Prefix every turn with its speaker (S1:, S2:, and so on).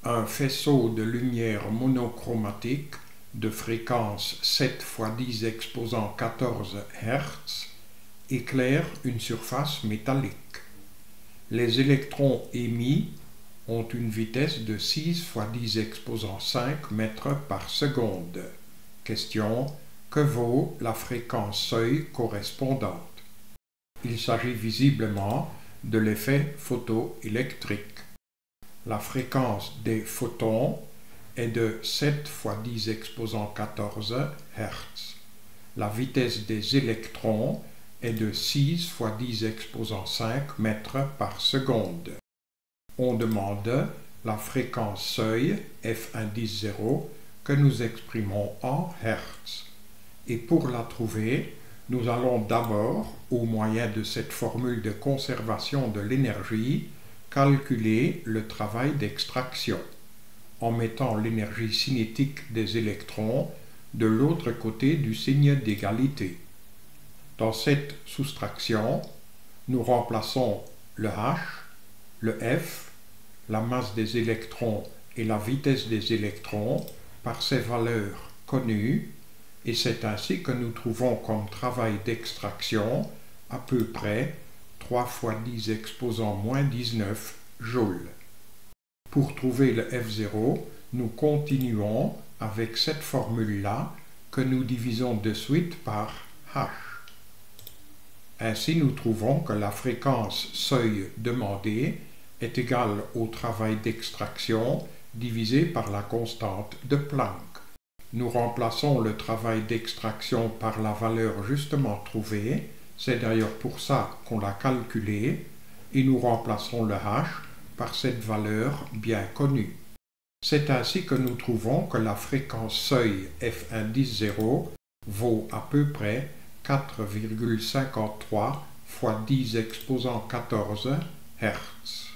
S1: Un faisceau de lumière monochromatique de fréquence 7 x 10 exposant 14 Hz éclaire une surface métallique. Les électrons émis ont une vitesse de 6 x 10 exposant 5 mètres par seconde. Question: que vaut la fréquence seuil correspondante? Il s'agit visiblement de l'effet photoélectrique. La fréquence des photons est de 7 x 10 exposant 14 Hz. La vitesse des électrons est de 6 x 10 exposant 5 mètres par seconde. On demande la fréquence seuil f1.10 que nous exprimons en Hz. Et pour la trouver, nous allons d'abord, au moyen de cette formule de conservation de l'énergie, calculer le travail d'extraction, en mettant l'énergie cinétique des électrons de l'autre côté du signe d'égalité. Dans cette soustraction, nous remplaçons le H, le F, la masse des électrons et la vitesse des électrons par ces valeurs connues, et c'est ainsi que nous trouvons comme travail d'extraction à peu près 3 x 10 exposant moins 19 joules. Pour trouver le F0, nous continuons avec cette formule-là que nous divisons de suite par H. Ainsi, nous trouvons que la fréquence seuil demandée est égale au travail d'extraction divisé par la constante de Planck. Nous remplaçons le travail d'extraction par la valeur justement trouvée, c'est d'ailleurs pour ça qu'on l'a calculé, et nous remplaçons le H par cette valeur bien connue. C'est ainsi que nous trouvons que la fréquence seuil f1.10 vaut à peu près 4,53 x 10 exposant 14 Hz.